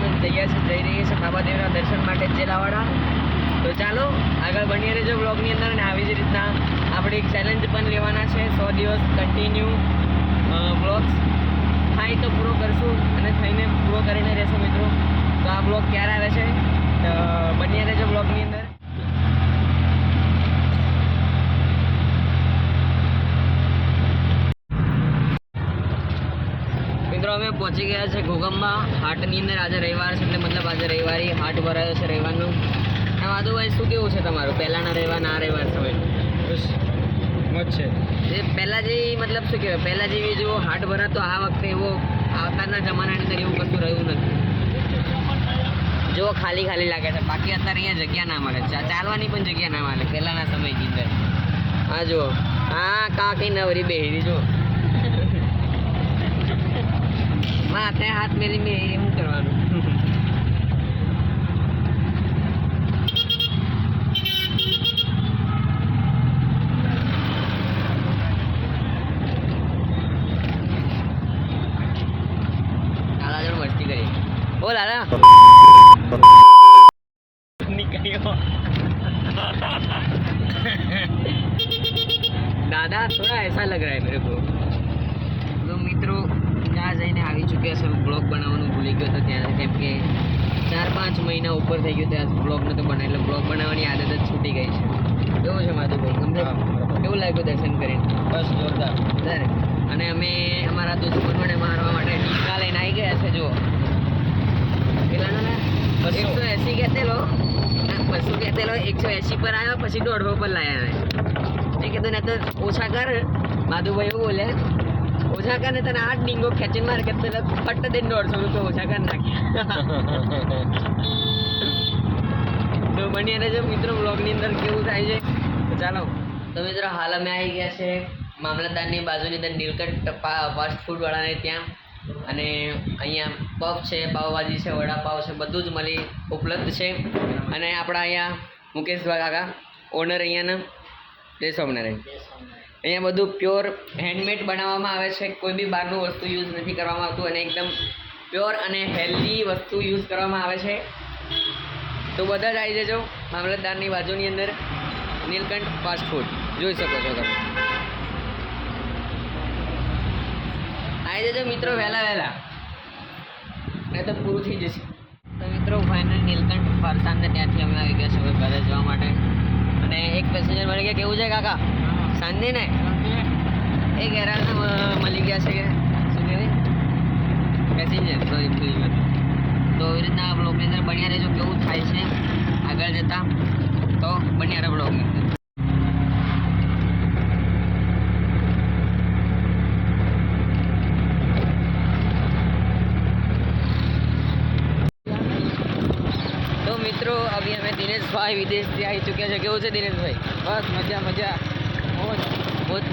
અમે જઈ રહીએ છીએ બાબાદેવના દર્શન માટે ચેલાવાડા. તો ચાલો આગળ બની રહેજો બ્લોગની અંદર. અને આવી જ રીતના આપણે એક ચેલેન્જ પણ લેવાના છે, 100 દિવસ કન્ટિન્યુ બ્લોગ્સ થાય તો પૂરો કરશું અને થઈને પૂરો કરીને રહેશું મિત્રો. તો આ બ્લોગ ક્યારે આવે છે બની રહેજો બ્લોગની અંદર. મિત્રો અમે પહોંચી ગયા છે ઘોગંબા હાટની અંદર. આજે રવિવાર છે એટલે મતલબ આજે રવિવારી હાટ ભરાયો છે રવિવારનું. માધુભાઈ શું કેવું છે તમારું પહેલાંના રવિવાર ના રવિવાર સમય મોજ છે? એ પહેલાં જેવી મતલબ શું કહેવાય, પહેલાં જેવી જો હાટ ભરાતો આ વખતે એવો આવતાના જમાનાની અંદર એવું કશું રહ્યું નથી. જો ખાલી ખાલી લાગે છે. બાકી અત્યારે અહીંયા જગ્યા ના મળે, ચાલવાની પણ જગ્યા ના મળે પહેલાંના સમયની અંદર. હા જુઓ, હા કાંકી નવરી બેહરી જો માથે હાથ મેલી બેહરી, શું કરવાનું. મસ્તી કરી બોલ દાદા दादा थोड़ा ऐसा लग रहा है मेरे को. तो મિત્રો ત્યાં જઈને આવી ચૂક્યા છે. બ્લોગ બનાવવાનું ભૂલી ગયો હતો ત્યાં, કેમ કે 4-5 મહિના ઉપર થઈ ગયો ત્યાં બ્લોગ નહોતો બનાવ્યો, એટલે બ્લોગ બનાવવાની આદત જ છૂટી ગઈ છે. કેવું છે માધુભાઈ, તમને કેવું લાગ્યું દર્શન કરીને? બસ જોરદાર. અને અમે અમારા દુશ્મનોને મારવા માટે ટીકા લઈને આવી ગયા છે. જુઓ પેલા 180 કહેતેલો 200 કહેતેલો 180 પર આવ્યો, પછી 150 પર લાયા. મેં કીધું ને તો ઓછા કર. માધુભાઈ એવું બોલે ઓછા કર ને તને 8 ડીંગો ખેંચીને મારે કે પેલા ફટ દઈને 150 રૂપિયા ઓછા કર નાખ્યા. તો બની રહેજો મિત્રો બ્લોગની અંદર કેવું થાય છે. તો ચાલો. તો મિત્રો હાલ અમે આવી ગયા છે મામલતદારની બાજુની અંદર નીલકંઠ ફાસ્ટ ફૂડવાળાને ત્યાં. અને અહીંયા પફ છે, પાવભાજી છે, વડાપાવ છે, બધું જ મળી ઉપલબ્ધ છે. અને આપણા અહીંયા મુકેશભાઈ કાકા ઓનર અહીંયાના જય સ્વામિનારાયણ. અહીંયા બધું પ્યોર હેન્ડમેડ બનાવવામાં આવે છે. કોઈ બી બહારનું વસ્તુ યુઝ નથી કરવામાં આવતું અને એકદમ પ્યોર અને હેલ્ધી વસ્તુ યુઝ કરવામાં આવે છે. તો બધા જ આવી જજો મામલતદારની બાજુની અંદર નીલકંઠ ફાસ્ટ ફૂડ જોઈ શકો છો તમે. આવી જજો મિત્રો વહેલા નહીં તો પૂરું થઈ જશે. તો મિત્રો ફાઇનલ નીલકંઠ ફરસાણને ત્યાંથી અમે આવી ગયા છે હવે ઘરે જવા માટે. અને એક પેસેન્જર મળી ગયા. કેવું છે કાકા શાંતિ ને? એક હેરાન મળી ગયા છે કે શું કહેવાય પેસેન્જર, સોરી ભૂલી ગયો. તો એવી રીતના આ બ્લોગની અંદર બન્યા રહેજો કેવું થાય છે આગળ જતાં. તો બન્યા રહે બ્લોગની અંદર. મિત્રો અભી અમે દિનેશભાઈ વિદેશથી આવી ચૂક્યા છે. કેવું છે દિનેશભાઈ? બસ મજા મોજ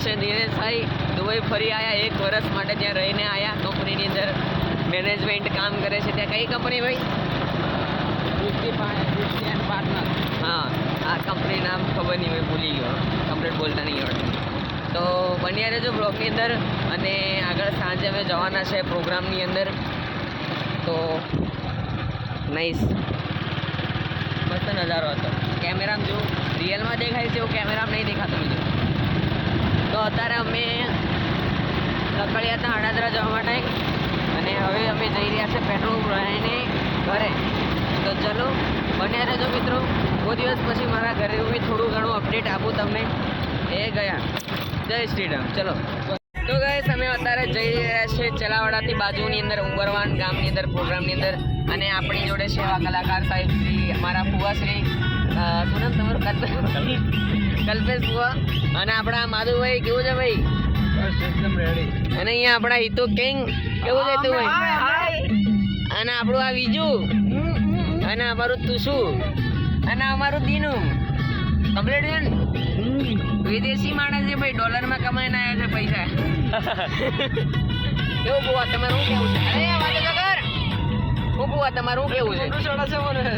છે. દિનેશભાઈ દુબઈ ફરી આવ્યા, 1 વર્ષ માટે ત્યાં રહીને આવ્યા. કંપનીની અંદર મેનેજમેન્ટ કામ કરે છે. ત્યાં કઈ કંપની ભાઈ? પાર્ટનર. હા, આ કંપની નામ ખબર નહીં, મેં ભૂલી ગયો, કમ્પ્લીટ બોલતા નહીં આવડતું. તો બન્યા રહેજો બ્લોગની અંદર. અને આગળ સાંજે અમે જવાના છે પ્રોગ્રામની અંદર. તો નાઈસ મસ્ત નજારો હતો. કેમેરામાં જો રિયલમાં દેખાય છે એવું કેમેરામાં નહીં દેખાતું મિત્રો. તો અત્યારે અમે લકડિયા હતા હડાદરા જવા માટે અને હવે અમે જઈ રહ્યા છે પેટ્રોલ ભરાઈને ઘરે. તો ચલો બન્યા રહેજો મિત્રો. બહુ દિવસ પછી મારા ઘરે બી થોડું ઘણું અપડેટ આપું તમને. એ ગયા જય શ્રી રામ. ચલો તો ગાઈસ અમે અત્યારે જઈ રહ્યા છીએ ચેલાવાડાથી બાજુની અંદર ઉંબરવાન ગામની અંદર પ્રોગ્રામની અંદર. અને આપણી જોડે છે એવા કલાકાર સાહેબ શ્રી અમારા ફુવા શ્રી શું નામ તમારું? કલ્પેશ ફુવા. અને આપણા માધુભાઈ. કેવું છે ભાઈ? એકદમ રેડી. અને અહીંયા આપણા હિતુ કિંગ. કેવું છે તું ભાઈ? અને આપણું આ બીજું. અને અમારું તુસુ. અને અમારું દીનું કમ્પ્લીટ છે ને. વિદેશી માણસ છે ભાઈ, ડોલરમાં કમાઈને આવ્યા છે પૈસા. કેવું ફુવા તમારું શું કેવું છે? અરે વાતો તો કર. ફુવા તમારું કેવું છે?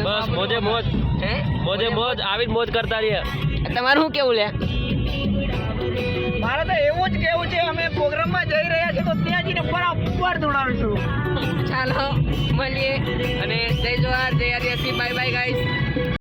બસ મોજે મોજ. હે મોજે મોજ આવી મોજ કરતા રહ્યા. તમારું શું કેવું લે? મારે તો એવું જ કેવું છે, અમે પ્રોગ્રામમાં જઈ રહ્યા છીએ તો ત્યાં જઈને બરાબર દોડાવીશું. ચાલો મળીએ અને જય જવાહર જય આદિવાસી બાય બાય ગાઈસ